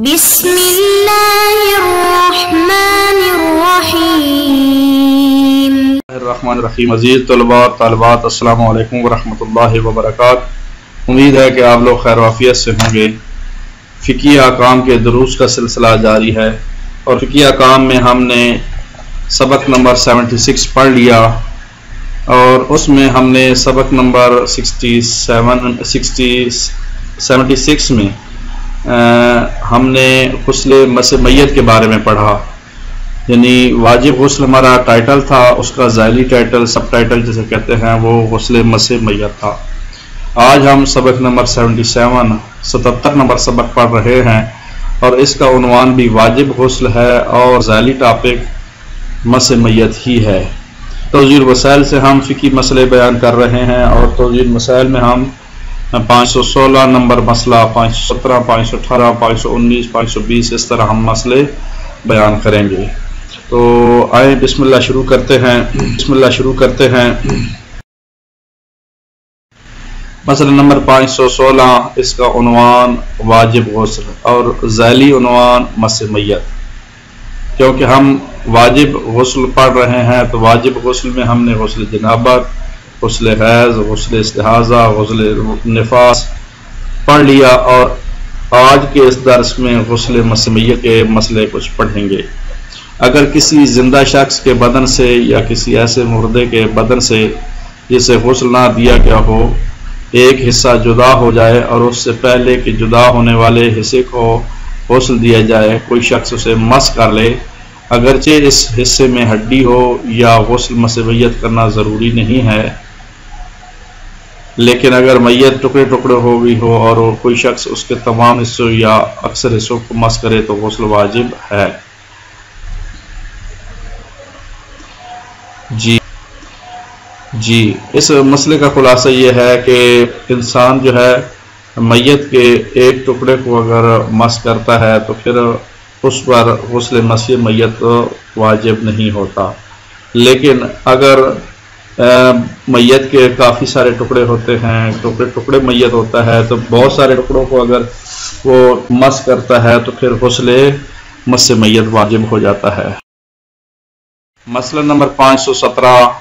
بسم اللہ الرحمن الرحیم عزیز طلباء اور طالبات، السلام علیکم ورحمۃ اللہ وبرکاتہ۔ امید ہے کہ آپ لوگ خیر وعافیت سے ہوں گے۔ فقہی احکام کے دروس کا سلسلہ جاری ہے اور فقہی احکام میں ہم نے سبق نمبر 76 پڑھ لیا اور اس میں ہم نے سبق نمبر 76 میں ہم نے غسل مس میت کے بارے میں پڑھا، یعنی واجب غسل ہمارا ٹائٹل تھا، اس کا ذیلی ٹائٹل سب ٹائٹل جسے کہتے ہیں وہ غسل مس میت تھا۔ آج ہم سبق نمبر 77 نمبر سبق پڑھ رہے ہیں اور اس کا عنوان بھی واجب غسل ہے اور ذیلی ٹاپک مس میت ہی ہے۔ توضیح وسائل سے ہم فقہی مسئلے بیان کر رہے ہیں اور توضیح مسائل میں ہم 516 نمبر مسئلہ، 517، 518، 519، 520 اس طرح ہم مسئلے بیان کریں گے۔ تو آئیں بسم اللہ شروع کرتے ہیں۔ مسئلہ نمبر 516، اس کا عنوان واجب غسل اور ذیلی عنوان مس میت۔ کیونکہ ہم واجب غسل پڑھ رہے ہیں تو واجب غسل میں ہم نے غسل جنابت، غسل حیض، غسل استحاضہ، غسل نفاس پڑھ لیا اور آج کے اس درس میں غسل مس میت کے مسئلے کچھ پڑھیں گے۔ اگر کسی زندہ شخص کے بدن سے یا کسی ایسے مردے کے بدن سے جسے غسل نہ دیا گیا ہو ایک حصہ جدا ہو جائے اور اس سے پہلے کہ جدا ہونے والے حصے کو غسل دیا جائے کوئی شخص اسے مس کر لے، اگرچہ اس حصے میں ہڈی ہو یا غسل مس میت کرنا ضروری نہیں ہے، لیکن اگر میت ٹکڑے ٹکڑے ہو گئی ہو اور کوئی شخص اس کے تمام حصوں یا اکثر حصوں کو مس کرے تو غسل واجب ہے۔ جی اس مسئلے کا خلاصہ یہ ہے کہ انسان جو ہے میت کے ایک ٹکڑے کو اگر مس کرتا ہے تو پھر اس پر غسل مس میت واجب نہیں ہوتا، لیکن اگر میت کے کافی سارے ٹکڑے ہوتے ہیں، ٹکڑے میت ہوتا ہے تو بہت سارے ٹکڑوں کو اگر وہ مس کرتا ہے تو پھر غسل مس میت واجب ہو جاتا ہے۔ مسئلہ نمبر 517،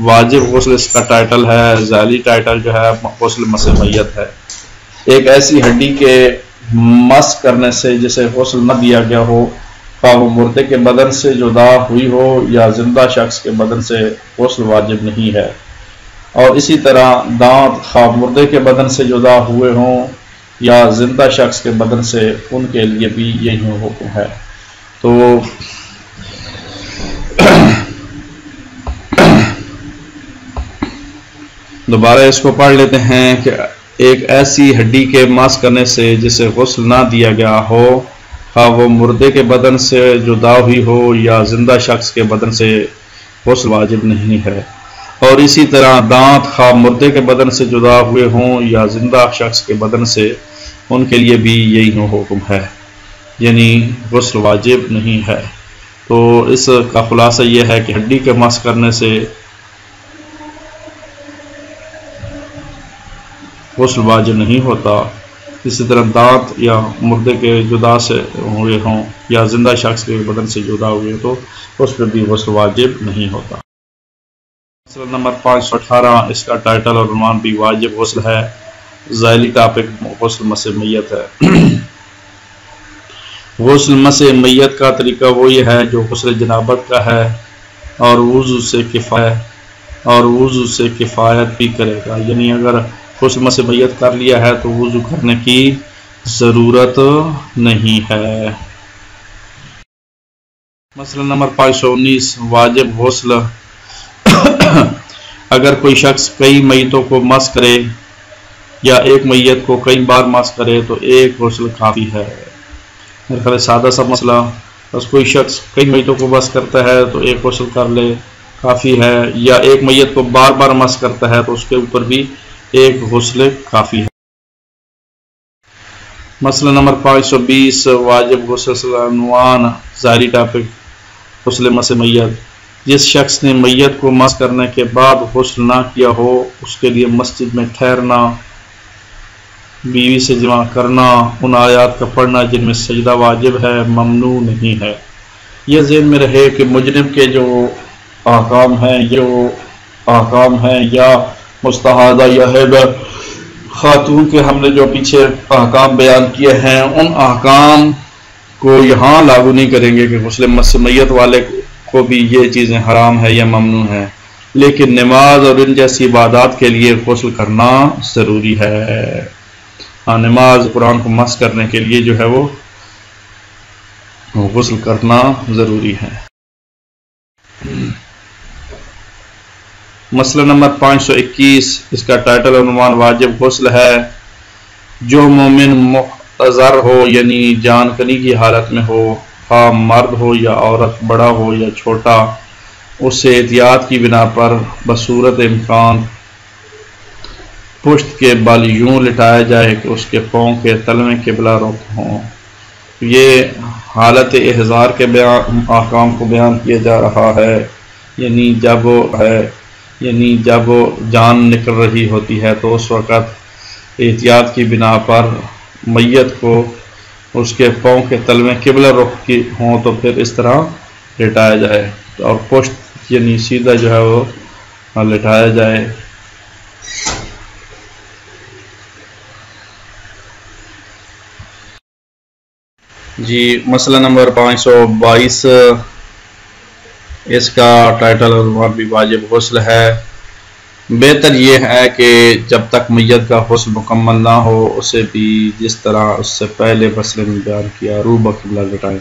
واجب غسل اس کا ٹائٹل ہے، ذیلی ٹائٹل جو ہے غسل مس میت ہے۔ ایک ایسی ہڈی کے مس کرنے سے جسے غسل نہ دیا گیا ہو، خواہ وہ مردے کے بدن سے جدا ہوئی ہو یا زندہ شخص کے بدن سے، غسل واجب نہیں ہے۔ اور اسی طرح دانت خواہ مردے کے بدن سے جدا ہوئے ہوں یا زندہ شخص کے بدن سے، ان کے لیے بھی یہی حکم ہے۔ تو دوبارہ اس کو پڑھ لیتے ہیں کہ ایک ایسی ہڈی کے مس کرنے سے جسے غسل نہ دیا گیا ہو، خواہ وہ مردے کے بدن سے جدا ہوئی ہو یا زندہ شخص کے بدن سے، غسل واجب نہیں ہے۔ اور اسی طرح دانت خواہ مردے کے بدن سے جدا ہوئے ہوں یا زندہ شخص کے بدن سے، ان کے لیے بھی یہی حکم ہے، یعنی غسل واجب نہیں ہے۔ تو اس کا خلاصہ یہ ہے کہ ہڈی کے مس کرنے سے غسل واجب نہیں ہوتا، اسی طرح دانت یا مردے کے جدا سے ہوئے ہوں یا زندہ شخص کے بدن سے جدا ہوئے تو اس پر بھی غسل واجب نہیں ہوتا۔ مسئلہ نمبر 518، اس کا ٹائٹل اور عنوان بھی واجب غسل ہے، ذیلی ٹاپک غسل مس میت ہے۔ غسل مس میت کا طریقہ وہ یہ ہے جو غسل جنابت کا ہے اور وضو سے کفایت بھی کرے گا، یعنی اگر غسل مس میت کر لیا ہے تو وضو کرنے کی ضرورت نہیں ہے۔ مسئلہ نمبر 519، واجب غسل۔ اگر کوئی شخص کئی میتوں کو مس کرے یا ایک میت کو کئی بار مس کرے تو ایک غسل کافی ہے۔ میرے خیال سادہ سا مسئلہ، بس کوئی شخص کئی میتوں کو مس کرتا ہے تو ایک غسل کر لے کافی ہے، یا ایک میت کو بار بار مس کرتا ہے تو اس کے اوپر بھی ایک غسل کافی ہے۔ مسئلہ نمبر 520، واجب غسل عنوان ذیلی ٹاپک غسل مس میت۔ جس شخص نے میت کو مس کرنے کے بعد غسل نہ کیا ہو اس کے لیے مسجد میں ٹھہرنا بیوی سے جمع کرنا، ان آیات کا پڑھنا جن میں سجدہ واجب ہے، ممنوع نہیں ہے۔ یہ ذہن میں رہے کہ مجرم کے جو احکام ہیں یا مستحاضہ یا حیض خاتون کے ہم نے جو پیچھے احکام بیان کیے ہیں، ان احکام کو یہاں لاگو نہیں کریں گے کہ غسل میت والے کو بھی یہ چیزیں حرام ہے یا ممنوع ہے، لیکن نماز اور ان جیسی عبادات کے لیے غسل کرنا ضروری ہے۔ نماز قرآن کو مس کرنے کے لیے جو ہے وہ غسل کرنا ضروری ہے۔ مسئلہ نمبر 521، اس کا ٹائٹل عنوان واجب غسل ہے۔ جو مومن محتضر ہو یعنی جان کنی کی حالت میں ہو، خواہ مرد ہو یا عورت، بڑا ہو یا چھوٹا، اس سے احتیاط کی بنا پر بصورت امکان پشت کے بل یوں لٹایا جائے کہ اس کے پاؤں کے تلوے قبلہ رخ ہوں۔ یہ حالت احضار کے احکام کو بیان کیا جا رہا ہے، یعنی جب جان نکل رہی ہوتی ہے تو اس وقت احتیاط کی بنا پر میت کو اس کے پاؤں کے تلوے قبلہ رخ کی ہوں تو پھر اس طرح لٹایا جائے، اور پشت یعنی سیدھا جو ہے وہ لٹایا جائے۔ جی مسئلہ نمبر 522، اس کا ٹائٹل عنوان بھی واجب غسل ہے۔ بہتر یہ ہے کہ جب تک میت کا غسل مکمل نہ ہو اسے بھی جس طرح اس سے پہلے مسئلے میں بیان کیا روح بقبلہ لٹائیں،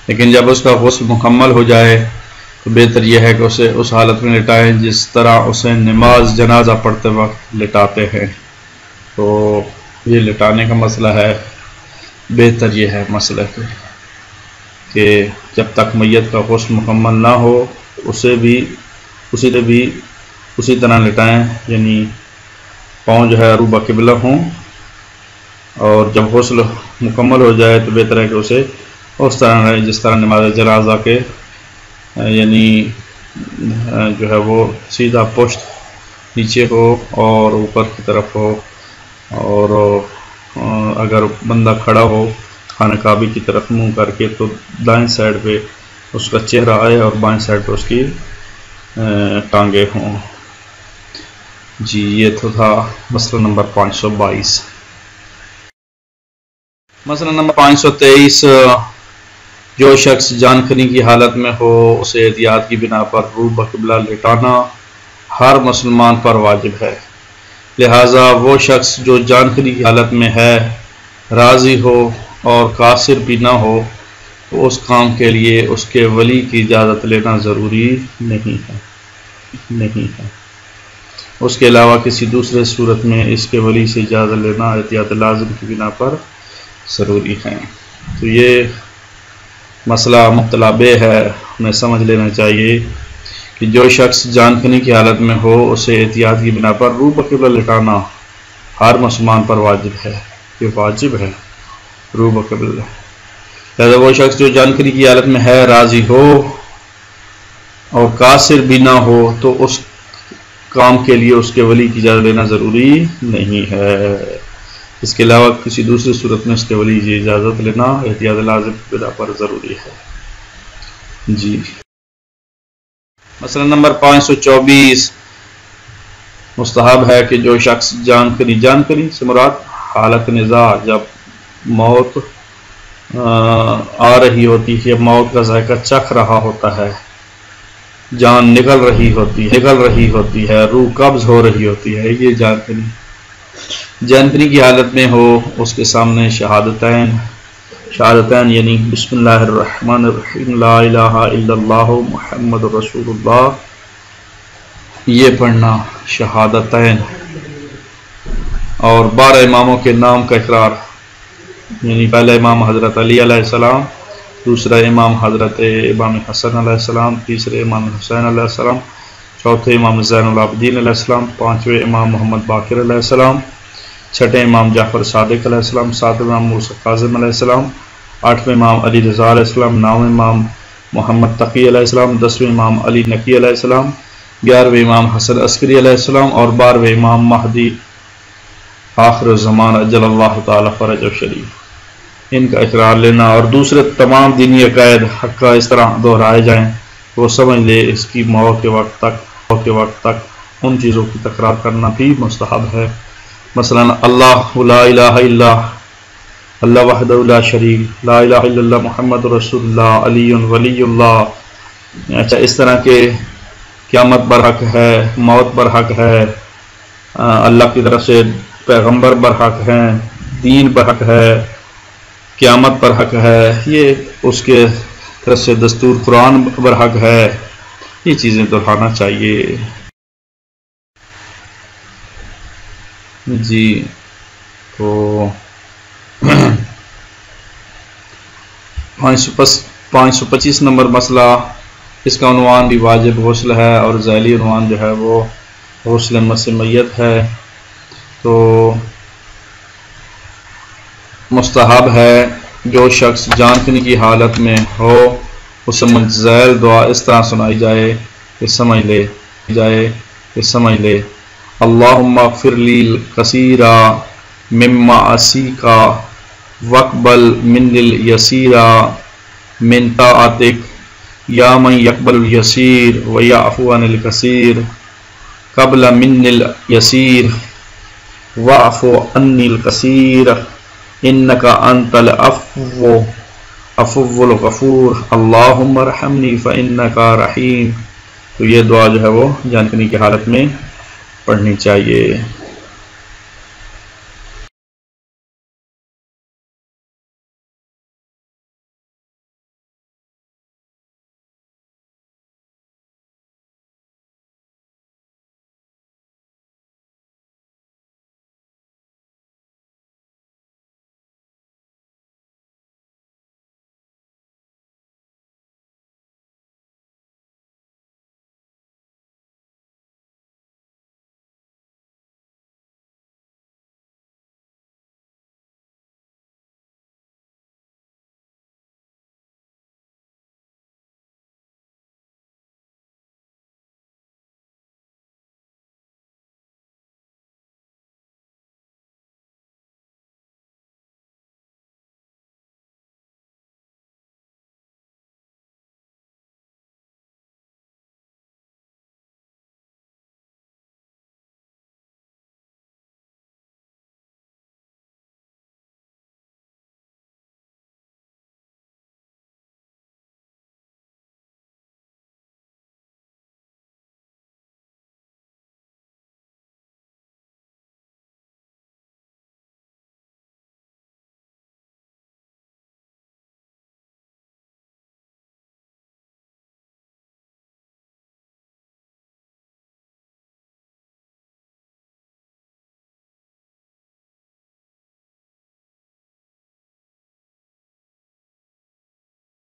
لیکن جب اس کا غسل مکمل ہو جائے تو بہتر یہ ہے کہ اسے اس حالت میں لٹائیں جس طرح اسے نماز جنازہ پڑھتے وقت لٹاتے ہیں۔ تو یہ لٹانے کا مسئلہ ہے، بہتر یہ ہے مسئلہ کہ جب تک میت کا غسل مکمل نہ ہو اسے بھی اسی طرح لٹائیں، یعنی پاؤں جو ہے روبہ قبلہ ہوں، اور جب غسل مکمل ہو جائے تو بہتر ہے کہ اسے اس طرح رہے جس طرح نماز جنازہ کے، یعنی جو ہے وہ سیدھا پشت نیچے ہو اور اوپر کی طرف ہو، اور اگر بندہ کھڑا ہو خانہ کعبہ کی طرف منہ کر کے تو دائیں سائڈ پہ اس کا چہرہ آئے اور بائیں سائڈ پہ اس کی ٹانگیں ہوں۔ جی یہ تو تھا مسئلہ نمبر 522۔ مسئلہ نمبر 523، جو شخص جان کنی کی حالت میں ہو اسے احتیاط کی بنا پر روح بقبلہ لٹانا ہر مسلمان پر واجب ہے، لہذا وہ شخص جو جان کنی کی حالت میں ہے راضی ہو اور قاصر بھی نہ ہو تو اس کام کے لیے اس کے ولی کی اجازت لینا ضروری نہیں ہے۔ اس کے علاوہ کسی دوسرے صورت میں اس کے ولی سے اجازت لینا احتیاط لازم کی بنا پر ضروری ہے۔ تو یہ مسئلہ مبتلا بے ہے، ہمیں سمجھ لینا چاہیے کہ جو شخص جان کنی کی حالت میں ہو اسے احتیاط کی بنا پر روح بقبلہ لٹانا ہر مسلمان پر واجب ہے، یہ واجب ہے روح بقبلہ۔ لہذا وہ شخص جو جان کنی کی حالت میں ہے راضی ہو اور قاصر بھی نہ ہو تو اس کام کے لیے اس کے ولی کی اجازت لینا ضروری نہیں ہے۔ اس کے علاوہ کسی دوسری صورت میں اس کے ولی کی اجازت لینا احتیاط لازم کی بنا پر ضروری ہے۔ جی مسئلہ نمبر 524، مستحب ہے کہ جو شخص جان کنی سے مراد حالت نزاع، جب موت آ رہی ہوتی ہے، موت کا ذائقہ چکھ رہا ہوتا ہے، جان نکل رہی ہوتی ہے، روح قبض ہو رہی ہوتی ہے، یہ جان کنی کی حالت میں ہو، اس کے سامنے شہادتین یعنی بسم اللہ الرحمن الرحیم لا الہ الا اللہ محمد رسول اللہ، یہ پڑھنا شہادتین، اور 12 اماموں کے نام کا اقرار، یعنی پہلا امام حضرت علی علیہ السلام، دوسرا امام حضرت امام حسن علیہ السلام، تیسرے امام حسین علیہ السلام، چوتھے امام زین العابدین علیہ السلام، پانچویں امام محمد باقر علیہ السلام، چھٹے امام جعفر صادق علیہ السلام، ساتویں امام موسیٰ کاظم علیہ السلام، آٹھویں امام علی رضا علیہ السلام، نویں امام محمد تقی علیہ السلام، 10ویں امام علی نقی علیہ السلام، 11ویں امام حسن عسکری علیہ السلام، اور 12ویں امام مہدی آخر الزمان اجل اللہ تعالی فرج و شریف، ان کا اقرار لینا، اور دوسرے تمام دینی عقائد حق کا اس طرح دہرائے جائیں وہ سمجھ لے اس کی موت کے وقت تک ان چیزوں کی تکرار کرنا بھی مستحب ہے۔ مثلا اللہ لا الہ الا اللہ وحدہ لا شریک، لا الہ الا اللہ محمد رسول اللہ علی ولی اللہ۔ اچھا، اس طرح کے قیامت برحق ہے، موت برحق ہے، اللہ کی طرف سے پیغمبر برحق ہیں، دین برحق ہے، قیامت برحق ہے، یہ اس کے طرف سے دستور قرآن برحق ہے، یہ چیزیں دہرانا چاہیے۔ جی تو 525 نمبر مسئلہ، اس کا عنوان بھی واجب غسل ہے اور ذیلی عنوان جو ہے وہ غسل مس میت ہے۔ تو مستحب ہے جو شخص جانکنی کی حالت میں ہو اسے ذیل دعا اس طرح سنائی جائے کہ سمجھ لے اللہم اغفر لی الکثیرا مما اسیکا واقبل من الیسیرا من طاعتک یا من یقبل الیسیر ویعفو عن الکثیر قبل من الیسیر واعفو عنی الکثیر انکا انت العفو الغفور اللہم ارحمنی فانکا رحیم۔ تو یہ دعا جو ہے وہ جانکنی کی حالت میں پڑھنی چاہیے۔